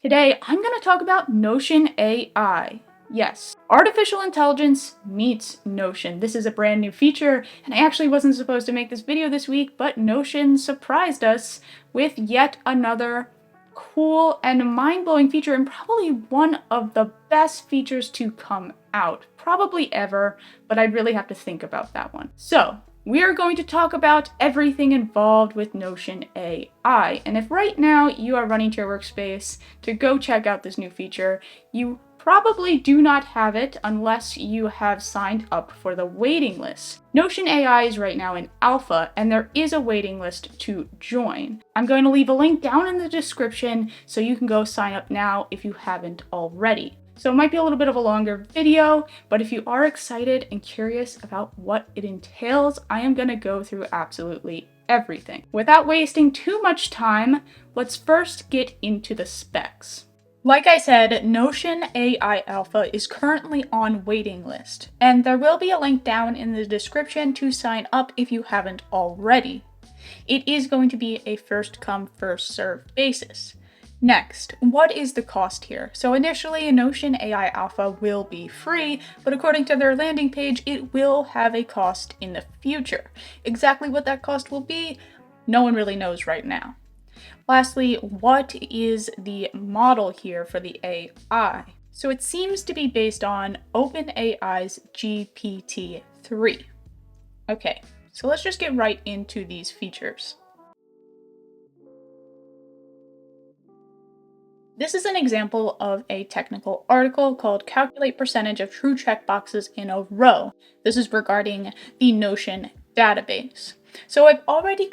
Today, I'm going to talk about Notion AI. Yes, artificial intelligence meets Notion. This is a brand new feature, and I actually wasn't supposed to make this video this week, but Notion surprised us with yet another cool and mind-blowing feature, and probably one of the best features to come out, probably ever, but I'd really have to think about that one. So, we are going to talk about everything involved with Notion AI. And if right now you are running to your workspace to go check out this new feature, you probably do not have it unless you have signed up for the waiting list. Notion AI is right now in alpha, and there is a waiting list to join. I'm going to leave a link down in the description so you can go sign up now if you haven't already. So it might be a little bit of a longer video, but if you are excited and curious about what it entails, I am going to go through absolutely everything. Without wasting too much time, let's first get into the specs. Like I said, Notion AI Alpha is currently on waiting list, and there will be a link down in the description to sign up if you haven't already. It is going to be a first come, first served basis. Next, what is the cost here? So initially, Notion AI Alpha will be free, but according to their landing page, it will have a cost in the future. Exactly what that cost will be, no one really knows right now. Lastly, what is the model here for the AI? So it seems to be based on OpenAI's GPT-3. Okay, so let's just get right into these features. This is an example of a technical article called Calculate Percentage of True Checkboxes in a Row. This is regarding the Notion database. So I've already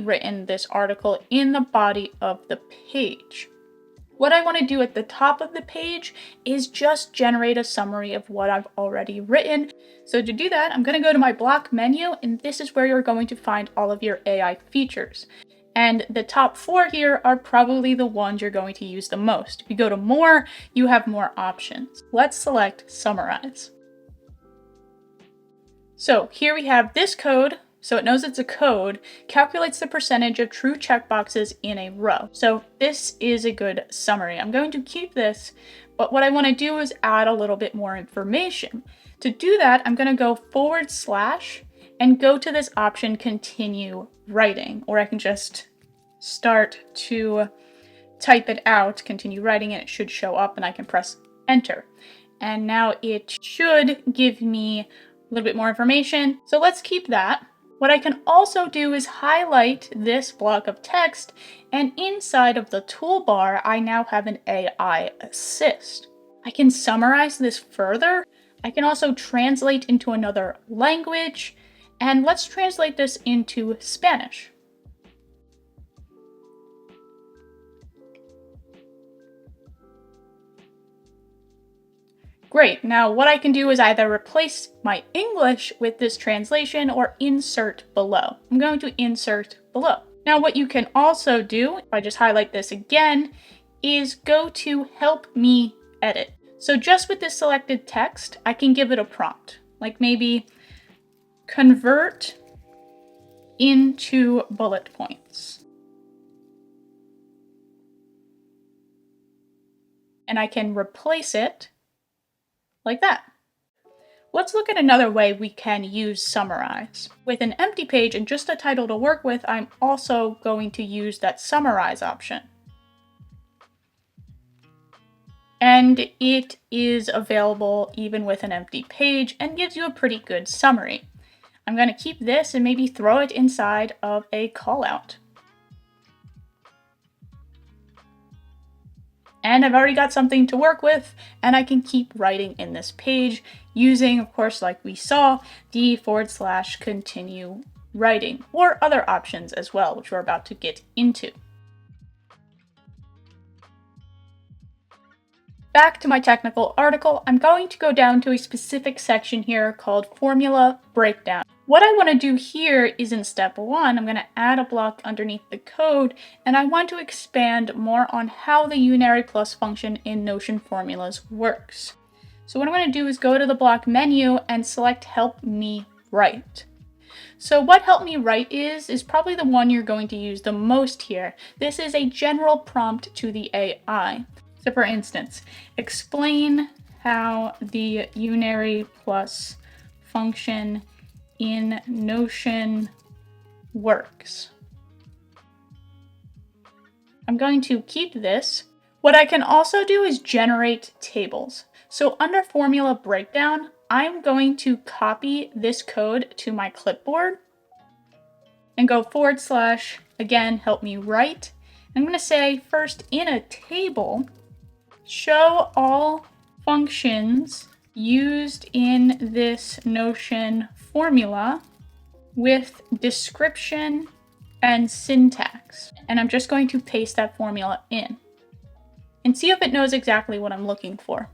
written this article in the body of the page. What I want to do at the top of the page is just generate a summary of what I've already written. So to do that, I'm going to go to my block menu, and this is where you're going to find all of your AI features. And the top 4 here are probably the ones you're going to use the most. If you go to more, you have more options. Let's select Summarize. So here we have this code, so it knows it's a code, calculates the percentage of true checkboxes in a row. So this is a good summary. I'm going to keep this, but what I want to do is add a little bit more information. To do that, I'm going to go / and go to this option, Continue Writing, or I can just start to type it out, continue writing, and it should show up, and I can press Enter. And now it should give me a little bit more information. So let's keep that. What I can also do is highlight this block of text, and inside of the toolbar, I now have an AI assist. I can summarize this further. I can also translate into another language, and let's translate this into Spanish. Great, now what I can do is either replace my English with this translation or insert below. I'm going to insert below. Now what you can also do, if I just highlight this again, is go to Help Me Edit. So just with this selected text, I can give it a prompt, like maybe convert into bullet points. And I can replace it like that. Let's look at another way we can use Summarize. With an empty page and just a title to work with, I'm also going to use that Summarize option. And it is available even with an empty page and gives you a pretty good summary. I'm going to keep this and maybe throw it inside of a callout. And I've already got something to work with, and I can keep writing in this page using, of course, like we saw, the / continue writing, or other options as well, which we're about to get into. Back to my technical article, I'm going to go down to a specific section here called Formula Breakdown. What I want to do here is in step 1, I'm going to add a block underneath the code, and I want to expand more on how the unary plus function in Notion formulas works. So what I'm going to do is go to the block menu and select Help Me Write. So what help me write is probably the one you're going to use the most here. This is a general prompt to the AI. So for instance, explain how the unary plus function in Notion works. I'm going to keep this. What I can also do is generate tables. So under formula breakdown, I'm going to copy this code to my clipboard and go / again, help me write. I'm going to say first in a table, show all functions used in this Notion formula with description and syntax. And I'm just going to paste that formula in and see if it knows exactly what I'm looking for.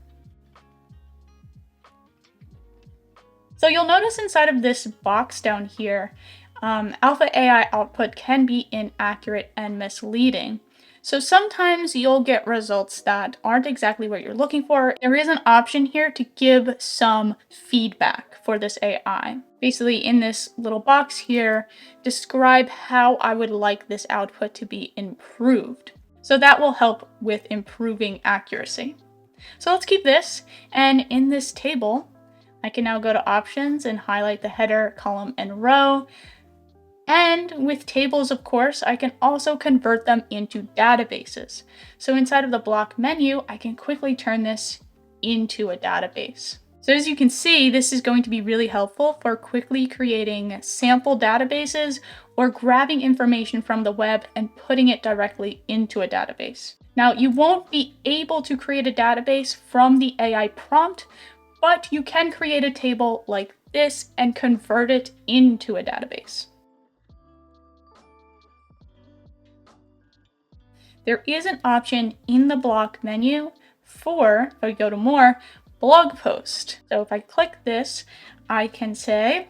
So you'll notice inside of this box down here, alpha AI output can be inaccurate and misleading. So sometimes you'll get results that aren't exactly what you're looking for. There is an option here to give some feedback for this AI. Basically in this little box here, describe how I would like this output to be improved. So that will help with improving accuracy. So let's keep this, and in this table, I can now go to options and highlight the header, column, and row. And with tables, of course, I can also convert them into databases. So inside of the block menu, I can quickly turn this into a database. So as you can see, this is going to be really helpful for quickly creating sample databases or grabbing information from the web and putting it directly into a database. Now, you won't be able to create a database from the AI prompt, but you can create a table like this and convert it into a database. There is an option in the block menu for, if I go to more, blog post. So if I click this, I can say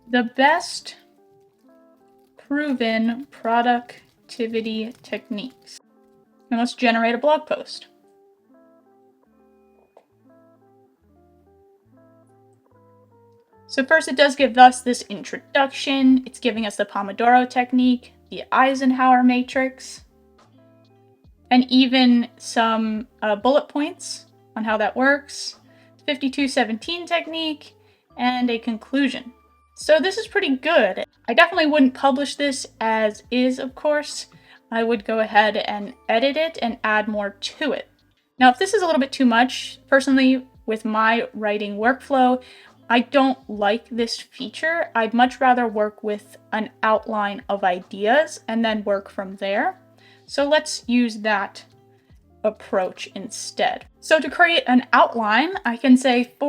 the best proven productivity techniques. And let's generate a blog post. So first it does give us this introduction. It's giving us the Pomodoro technique, the Eisenhower matrix, and even some bullet points on how that works, 5217 technique, and a conclusion. So this is pretty good. I definitely wouldn't publish this as is, of course. I would go ahead and edit it and add more to it. Now, if this is a little bit too much, personally, with my writing workflow, I don't like this feature. I'd much rather work with an outline of ideas and then work from there. So let's use that approach instead. So to create an outline, I can say /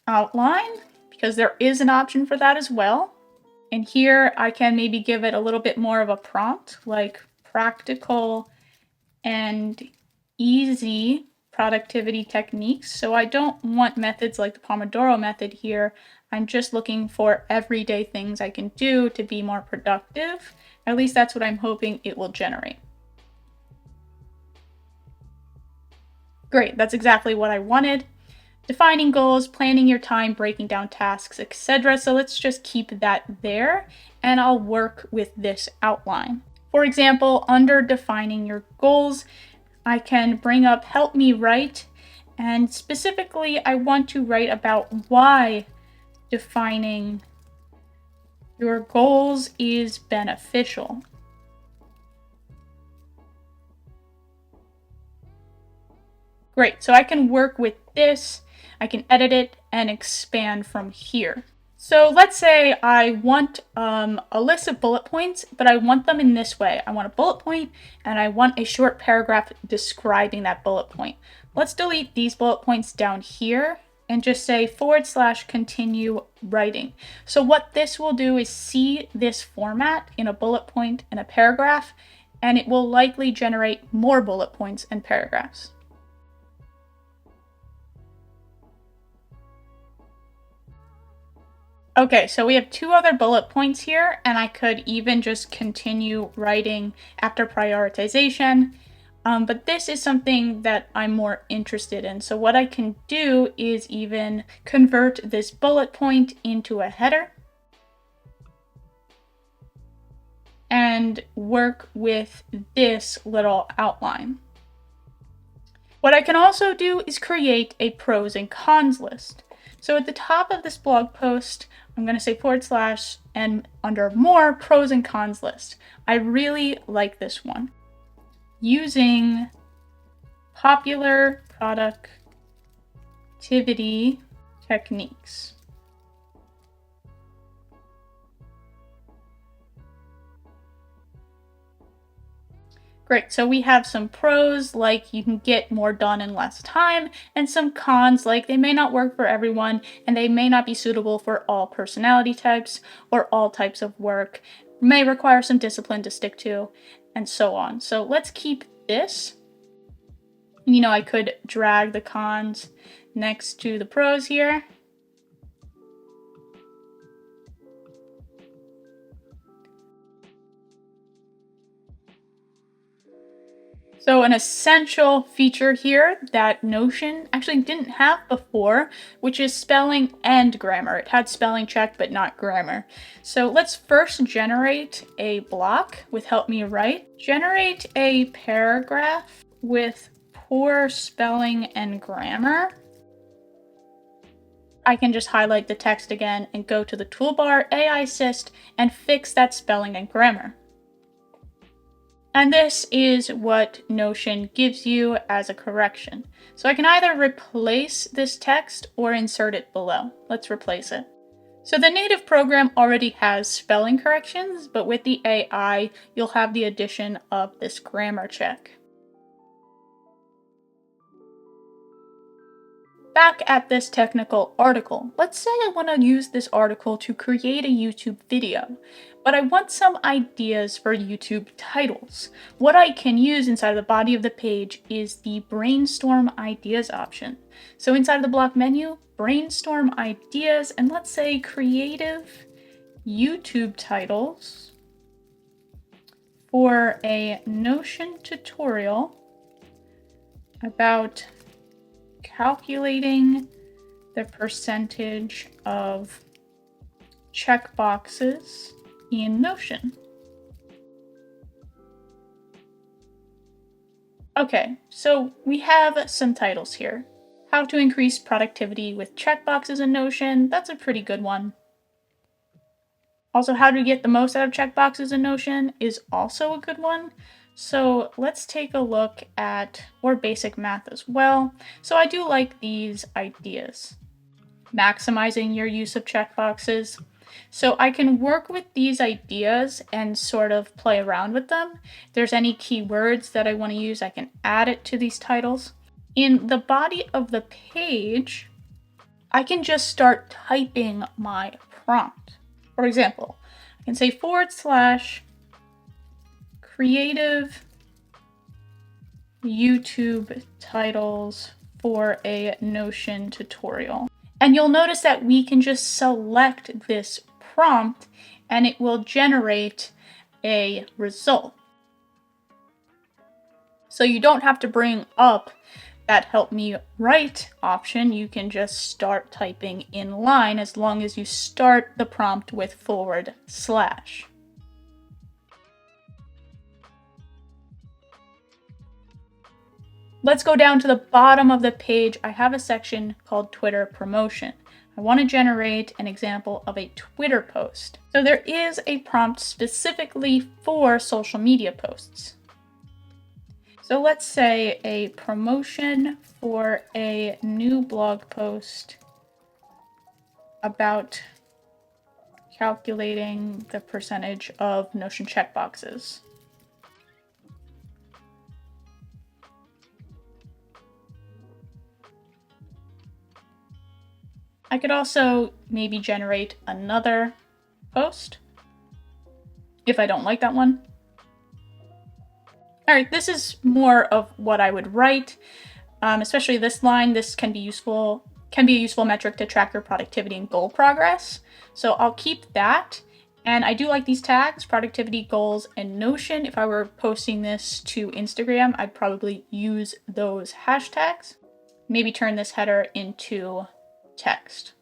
outline, because there is an option for that as well. And here I can maybe give it a little bit more of a prompt, like practical and easy productivity techniques. So I don't want methods like the Pomodoro method here. I'm just looking for everyday things I can do to be more productive. At least that's what I'm hoping it will generate. Great, that's exactly what I wanted. Defining goals, planning your time, breaking down tasks, etc. So let's just keep that there, and I'll work with this outline. For example, under defining your goals, I can bring up help me write, and specifically I want to write about why defining your goals is beneficial. Great, so I can work with this, I can edit it and expand from here. So let's say I want a list of bullet points, but I want them in this way. I want a bullet point and I want a short paragraph describing that bullet point. Let's delete these bullet points down here and just say / continue writing. So what this will do is see this format in a bullet point and a paragraph, and it will likely generate more bullet points and paragraphs. Okay, so we have 2 other bullet points here, and I could even just continue writing after prioritization. But this is something that I'm more interested in. So what I can do is even convert this bullet point into a header. and work with this little outline. What I can also do is create a pros and cons list. So at the top of this blog post, I'm going to say / and under more pros and cons list. I really like this one. Using popular productivity techniques. Great, so we have some pros, like you can get more done in less time, and some cons, like they may not work for everyone, and they may not be suitable for all personality types or all types of work, may require some discipline to stick to, and so on. So let's keep this. You know, I could drag the cons next to the pros here. So an essential feature here that Notion actually didn't have before, which is spelling and grammar. It had spelling check, but not grammar. So let's first generate a block with Help Me Write. Generate a paragraph with poor spelling and grammar. I can just highlight the text again and go to the toolbar, AI Assist, and fix that spelling and grammar. And this is what Notion gives you as a correction. So I can either replace this text or insert it below. Let's replace it. So the native program already has spelling corrections, but with the AI, you'll have the addition of this grammar check. Back at this technical article, let's say I want to use this article to create a YouTube video, but I want some ideas for YouTube titles. What I can use inside the body of the page is the Brainstorm Ideas option. So inside of the block menu, Brainstorm Ideas, and let's say creative YouTube titles for a Notion tutorial about calculating the percentage of checkboxes in Notion. Okay, so we have some titles here. How to increase productivity with checkboxes in Notion, that's a pretty good one. Also, how to get the most out of checkboxes in Notion is also a good one. So let's take a look at more basic math as well. So I do like these ideas. Maximizing your use of checkboxes. So I can work with these ideas and sort of play around with them. If there's any keywords that I want to use, I can add it to these titles. In the body of the page, I can just start typing my prompt. For example, I can say / creative YouTube titles for a Notion tutorial. And you'll notice that we can just select this prompt and it will generate a result. So you don't have to bring up that Help Me Write option. You can just start typing in line as long as you start the prompt with /. Let's go down to the bottom of the page. I have a section called Twitter Promotion. I want to generate an example of a Twitter post. So there is a prompt specifically for social media posts. So let's say a promotion for a new blog post about calculating the percentage of Notion checkboxes. I could also maybe generate another post if I don't like that one. All right, this is more of what I would write, especially this line. This can be a useful metric to track your productivity and goal progress. So I'll keep that. And I do like these tags, productivity, goals, and Notion. If I were posting this to Instagram, I'd probably use those hashtags. Maybe turn this header into text.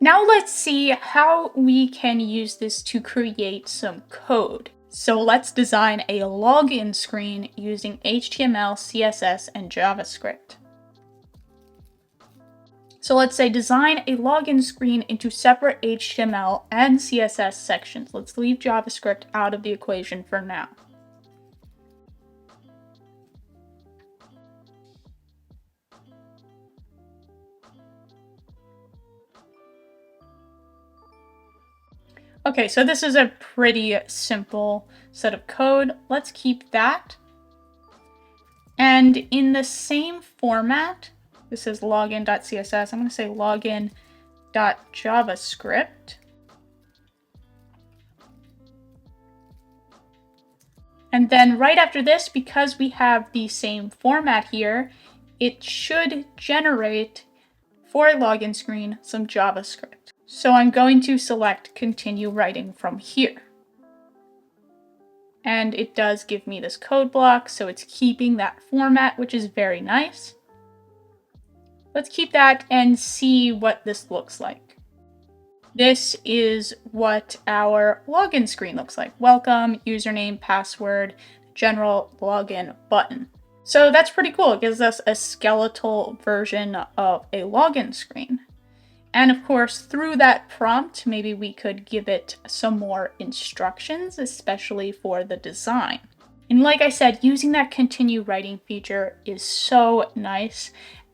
Now let's see how we can use this to create some code. So let's design a login screen using HTML, CSS, and JavaScript. So let's say design a login screen into separate HTML and CSS sections. Let's leave JavaScript out of the equation for now. Okay, so this is a pretty simple set of code. Let's keep that. And in the same format, this is login.css. I'm going to say login.javascript. And then right after this, because we have the same format here, it should generate, for a login screen, some JavaScript. So I'm going to select continue writing from here. And it does give me this code block, so it's keeping that format, which is very nice. Let's keep that and see what this looks like. This is what our login screen looks like. Welcome, username, password, general login button. So that's pretty cool. It gives us a skeletal version of a login screen. And of course, through that prompt, maybe we could give it some more instructions, especially for the design. And like I said, using that continue writing feature is so nice,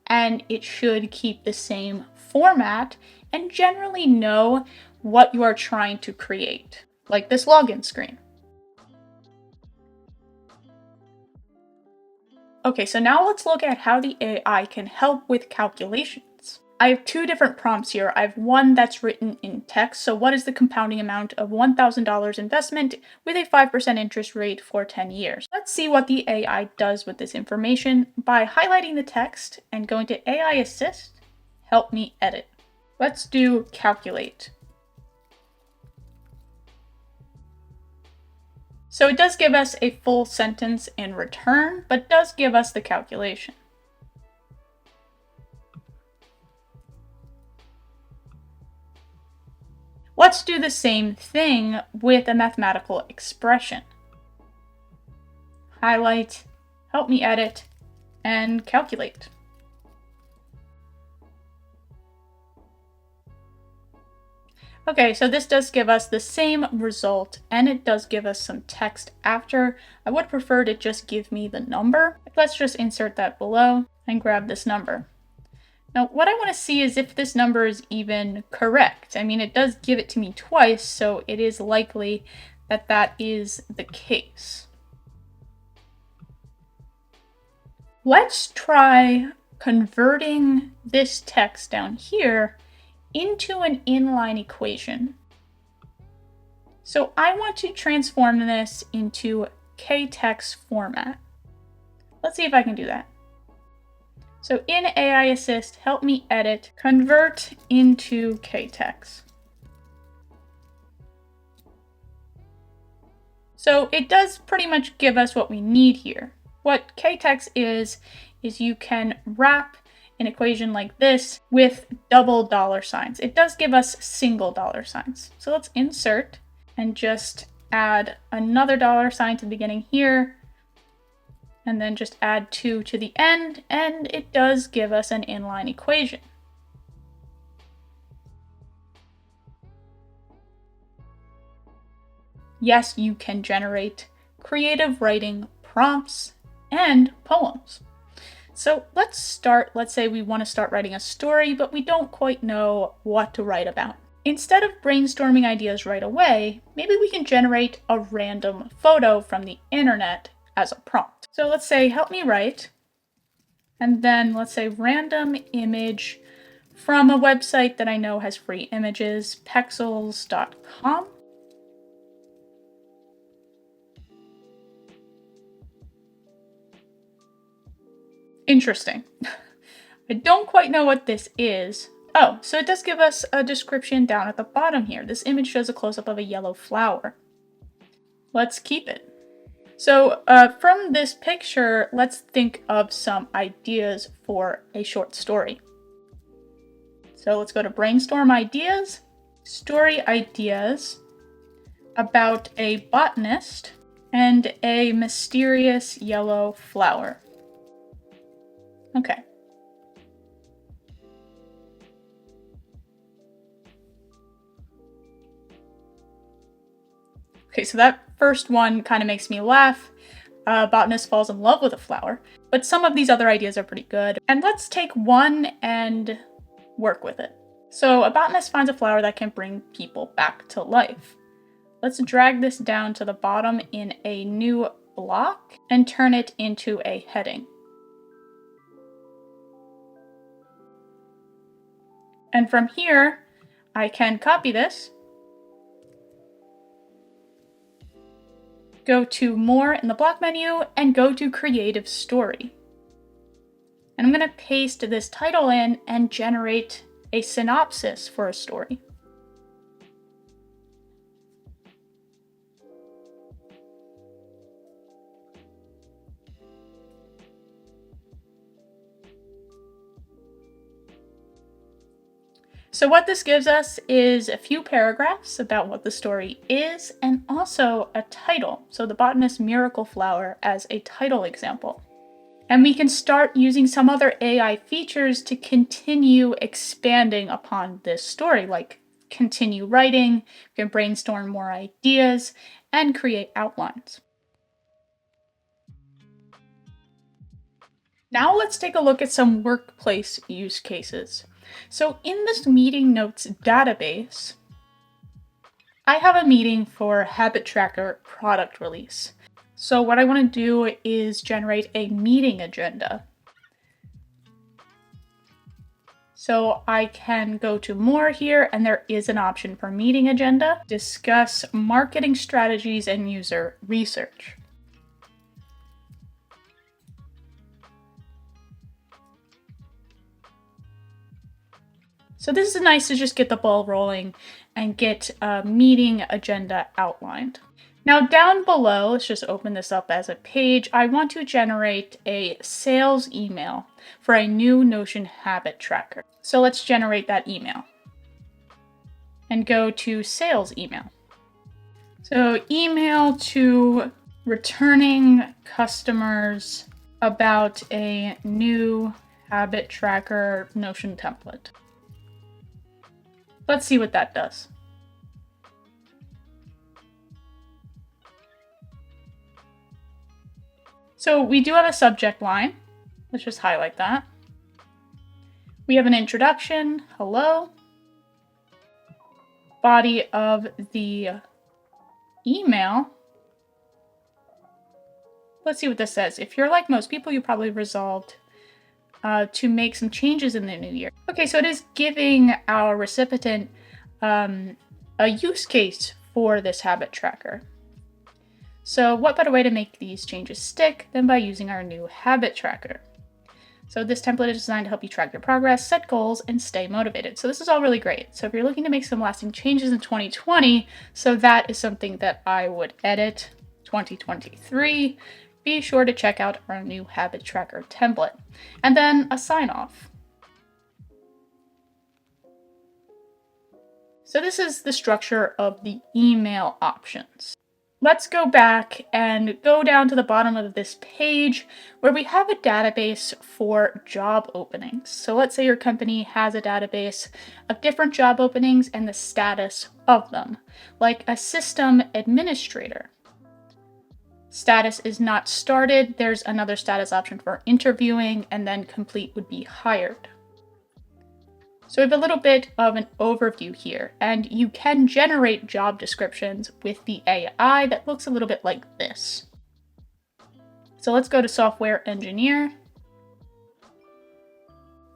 and it should keep the same format and generally know what you are trying to create, like this login screen. Okay, so now let's look at how the AI can help with calculations. I have two different prompts here. I have one that's written in text. So what is the compounding amount of $1,000 investment with a 5% interest rate for 10 years? Let's see what the AI does with this information by highlighting the text and going to AI Assist, help me edit. Let's do calculate. So it does give us a full sentence in return, but does give us the calculation. Let's do the same thing with a mathematical expression. Highlight, help me edit, and calculate. Okay, so this does give us the same result, and it does give us some text after. I would prefer to just give me the number. Let's just insert that below and grab this number. Now, what I want to see is if this number is even correct. I mean, it does give it to me twice, so it is likely that that is the case. Let's try converting this text down here into an inline equation. So I want to transform this into k-text format. Let's see if I can do that. So in AI Assist, help me edit, convert into k-text. So it does pretty much give us what we need here. What k-text is you can wrap an equation like this with double dollar signs. It does give us single dollar signs. So let's insert and just add another dollar sign to the beginning here, and then just add 2 to the end, and it does give us an inline equation. Yes, you can generate creative writing prompts and poems. So let's start. Let's say we want to start writing a story, but we don't quite know what to write about. Instead of brainstorming ideas right away, maybe we can generate a random photo from the internet as a prompt. So let's say, help me write, and then let's say random image from a website that I know has free images, pexels.com. Interesting. I don't quite know what this is. Oh, so it does give us a description down at the bottom here. This image shows a close-up of a yellow flower. Let's keep it. So from this picture, let's think of some ideas for a short story. So let's go to Brainstorm Ideas, story ideas about a botanist and a mysterious yellow flower. Okay. Okay, so that first one kind of makes me laugh. A botanist falls in love with a flower, but some of these other ideas are pretty good. And let's take one and work with it. So a botanist finds a flower that can bring people back to life. Let's drag this down to the bottom in a new block and turn it into a heading. And from here, I can copy this, go to More in the block menu, and go to Creative Story. And I'm going to paste this title in and generate a synopsis for a story. So what this gives us is a few paragraphs about what the story is, and also a title. So the botanist's miracle flower as a title example. And we can start using some other AI features to continue expanding upon this story, like continue writing, we can brainstorm more ideas, and create outlines. Now let's take a look at some workplace use cases. So in this meeting notes database, I have a meeting for Habit Tracker product release. So what I want to do is generate a meeting agenda. So I can go to More here, and there is an option for meeting agenda, discuss marketing strategies and user research. So this is nice to just get the ball rolling and get a meeting agenda outlined. Now down below, let's just open this up as a page. I want to generate a sales email for a new Notion habit tracker. So let's generate that email and go to sales email. So email to returning customers about a new habit tracker Notion template. Let's see what that does. So we do have a subject line. Let's just highlight that. We have an introduction, hello. Body of the email. Let's see what this says. If you're like most people, you probably resolved to make some changes in the new year. Okay, so it is giving our recipient a use case for this habit tracker. So what better way to make these changes stick than by using our new habit tracker? So this template is designed to help you track your progress, set goals, and stay motivated. So this is all really great. So if you're looking to make some lasting changes in 2020, so that is something that I would edit 2023. Be sure to check out our new habit tracker template. And then a sign off. So this is the structure of the email options. Let's go back and go down to the bottom of this page where we have a database for job openings. So let's say your company has a database of different job openings and the status of them, like a system administrator. Status is not started. There's another status option for interviewing, and then complete would be hired. So we have a little bit of an overview here, and you can generate job descriptions with the AI that looks a little bit like this. So let's go to software engineer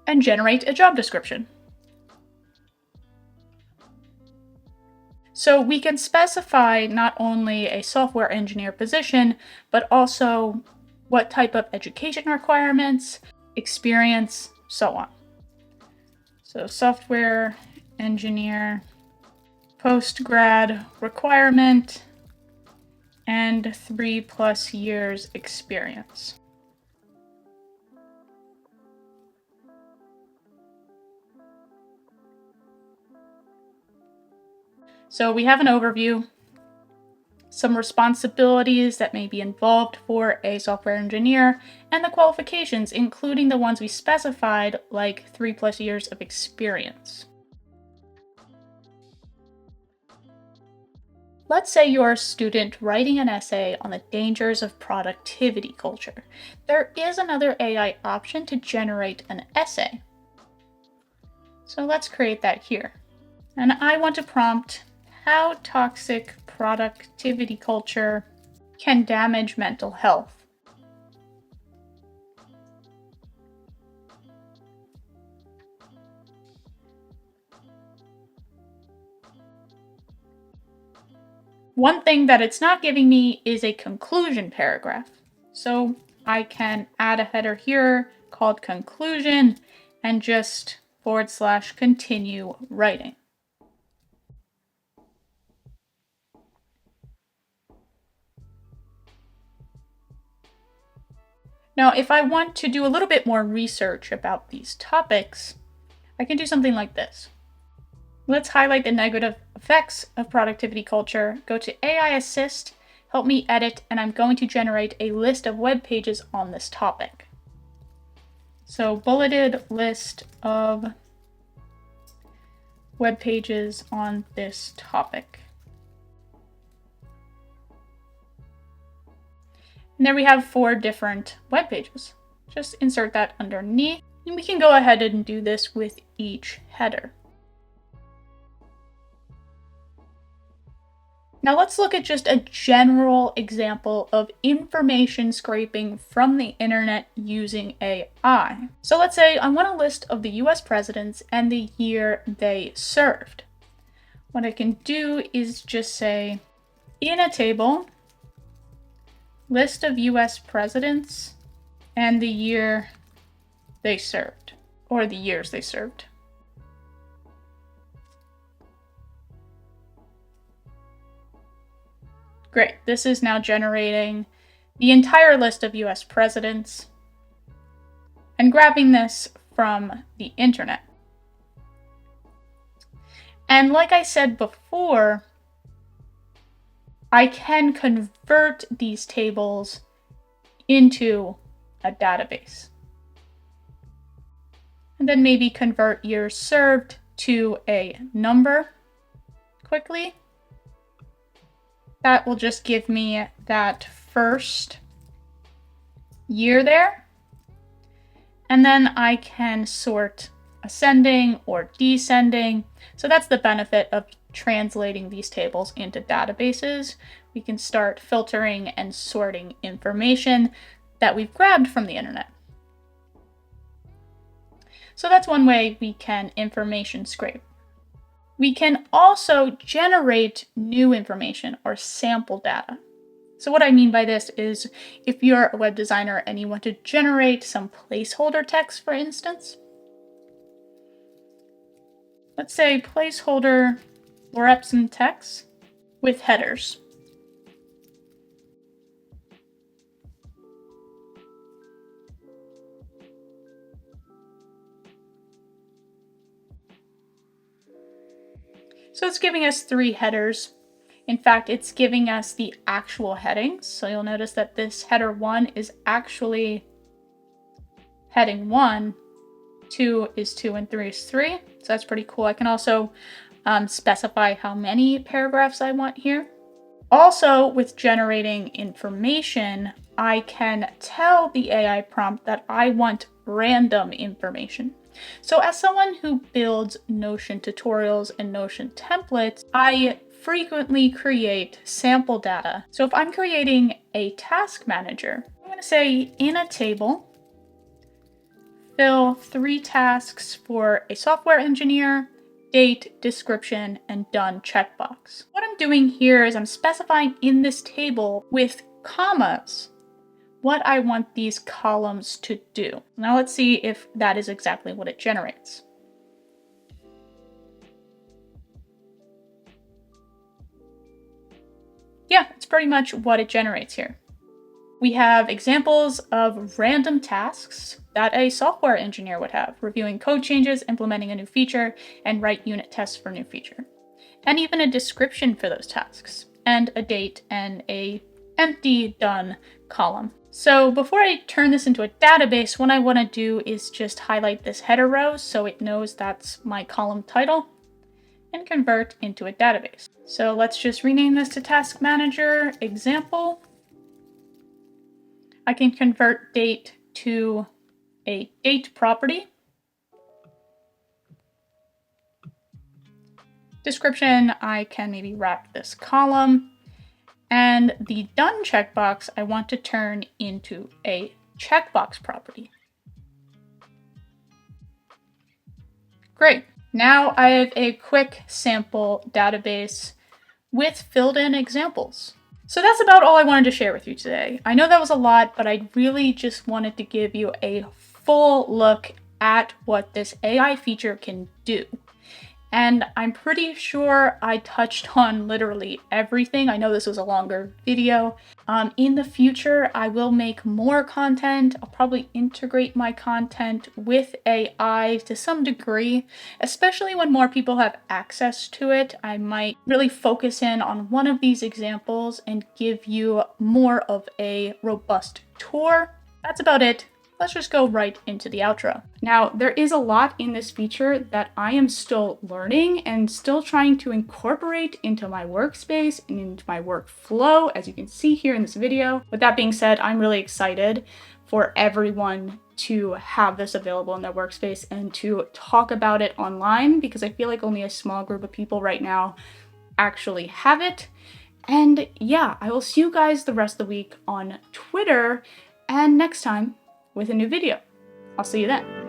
and generate a job description. So we can specify not only a software engineer position, but also what type of education requirements, experience, so on. So software engineer, post-grad requirement, and 3+ years experience. So we have an overview, some responsibilities that may be involved for a software engineer, and the qualifications, including the ones we specified, like 3+ years of experience. Let's say you're a student writing an essay on the dangers of productivity culture. There is another AI option to generate an essay. So let's create that here. And I want to prompt how toxic productivity culture can damage mental health. One thing that it's not giving me is a conclusion paragraph. So I can add a header here called conclusion and just / continue writing. Now, if I want to do a little bit more research about these topics, I can do something like this. Let's highlight the negative effects of productivity culture, go to AI Assist, help me edit, and I'm going to generate a list of web pages on this topic. So bulleted list of web pages on this topic. And there we have 4 different web pages. Just insert that underneath, and we can go ahead and do this with each header. Now let's look at just a general example of information scraping from the internet using AI. So let's say I want a list of the US presidents and the year they served. What I can do is just say, in a table, list of US presidents and the year they served, or the years they served. Great, this is now generating the entire list of US presidents and grabbing this from the internet. And like I said before, I can convert these tables into a database. And then maybe convert years served to a number quickly. That will just give me that first year there. And then I can sort ascending or descending. So that's the benefit of translating these tables into databases. We can start filtering and sorting information that we've grabbed from the internet. So that's one way we can information scrape. We can also generate new information or sample data. So what I mean by this is if you're a web designer and you want to generate some placeholder text, for instance, let's say placeholder or Epson text with headers. So it's giving us 3 headers. In fact, it's giving us the actual headings. So you'll notice that this header 1 is actually heading 1, 2 is 2, and 3 is 3. So that's pretty cool. I can also specify how many paragraphs I want here. Also, with generating information, I can tell the AI prompt that I want random information. So as someone who builds Notion tutorials and Notion templates, I frequently create sample data. So if I'm creating a task manager, I'm going to say in a table, fill 3 tasks for a software engineer, date, description, and done checkbox. What I'm doing here is I'm specifying in this table with commas what I want these columns to do. Now let's see if that is exactly what it generates. Yeah, it's pretty much what it generates here. We have examples of random tasks that a software engineer would have, reviewing code changes, implementing a new feature, and write unit tests for a new feature. and even a description for those tasks, and a date and a empty done column. So before I turn this into a database, what I want to do is just highlight this header row so it knows that's my column title and convert into a database. So let's just rename this to Task Manager Example. I can convert date to a date property. Description, I can maybe wrap this column. And the done checkbox, I want to turn into a checkbox property. Great. Now I have a quick sample database with filled in examples. So that's about all I wanted to share with you today. I know that was a lot, but I really just wanted to give you a full look at what this AI feature can do. And I'm pretty sure I touched on literally everything. I know this was a longer video. In the future, I will make more content. I'll probably integrate my content with AI to some degree, especially when more people have access to it. I might really focus in on one of these examples and give you more of a robust tour. That's about it. Let's just go right into the outro. Now, there is a lot in this feature that I am still learning and still trying to incorporate into my workspace and into my workflow, as you can see here in this video. With that being said, I'm really excited for everyone to have this available in their workspace and to talk about it online, because I feel like only a small group of people right now actually have it. And yeah, I will see you guys the rest of the week on Twitter, and next time with a new video. I'll see you then.